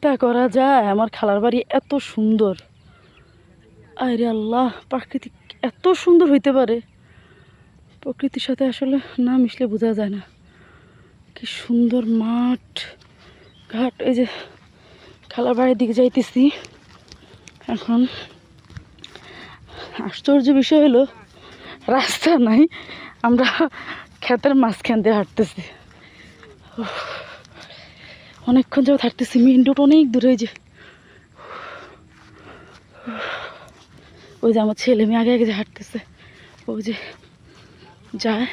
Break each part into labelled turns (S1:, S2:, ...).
S1: চিন্তা করা যায় আমার খালার বাড়ি এত সুন্দর? আরে আল্লাহ, প্রাকৃতিক এত সুন্দর হইতে পারে? প্রকৃতির সাথে আসলে না মিশলে বোঝা যায় না। কি সুন্দর মাঠ ঘাট। এই যে খালার বাড়ির দিকে যাইতেছি এখন। আশ্চর্য বিষয় হলো রাস্তা নাই, আমরা ক্ষেতের মাঝখান দিয়ে হাঁটতেছি। অনেকক্ষণ যাবত হাঁটতেছি, মেন রোড অনেক দূরে। ওই যে আমার ছেলে মেয়ে আগে আগে যে হাঁটতেছে, ওই যে যায়,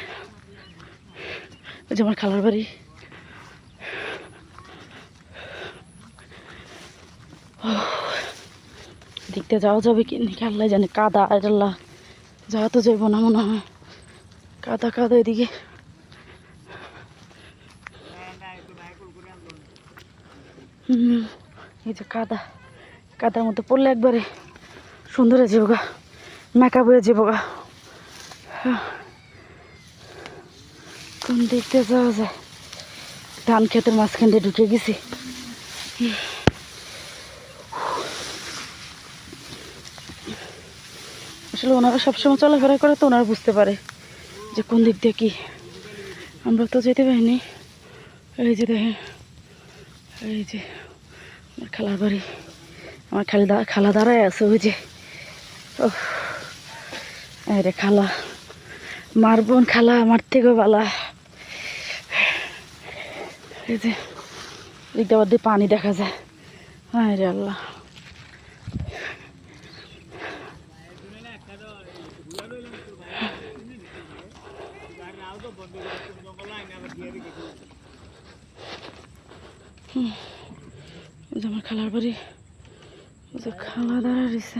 S1: ওই যে আমার খালার বাড়ি। দেখতে যাওয়া যাবে কি নাকি আল্লাহ জানে। কাদা, আল্লাহ যাওয়া তো যাইব না মনে হয়, কাদা কাদা এদিকে। এই যে কাদা, কাদার মধ্যে পড়লে একবারে সুন্দর হয়ে যাবো গা, মেকআপ হয়ে যাবো গা। কোন দেখতে যাওয়া যায়? ধান ক্ষেতের মাঝখান দিয়ে ঢুকে গেছি। আসলে ওনারা সবসময় চলাফেরা করে তো ওনারা বুঝতে পারে যে কোন দিক দিয়ে কি। আমরা তো যেতে পারিনি। এই যে দেখেন, এই যে আমার খালার বাড়ি। আমার খালা দাঁড়ায় আছে ওই যে। ও রে খালা, মার বোন খালা আমার থেকেও বালা। এই যে দিকটা বাদ দিয়ে পানি দেখা যায়। হ্যাঁ রে আল্লাহ, আমার খালার বাড়ি। খালা দাঁড়া রয়েছে।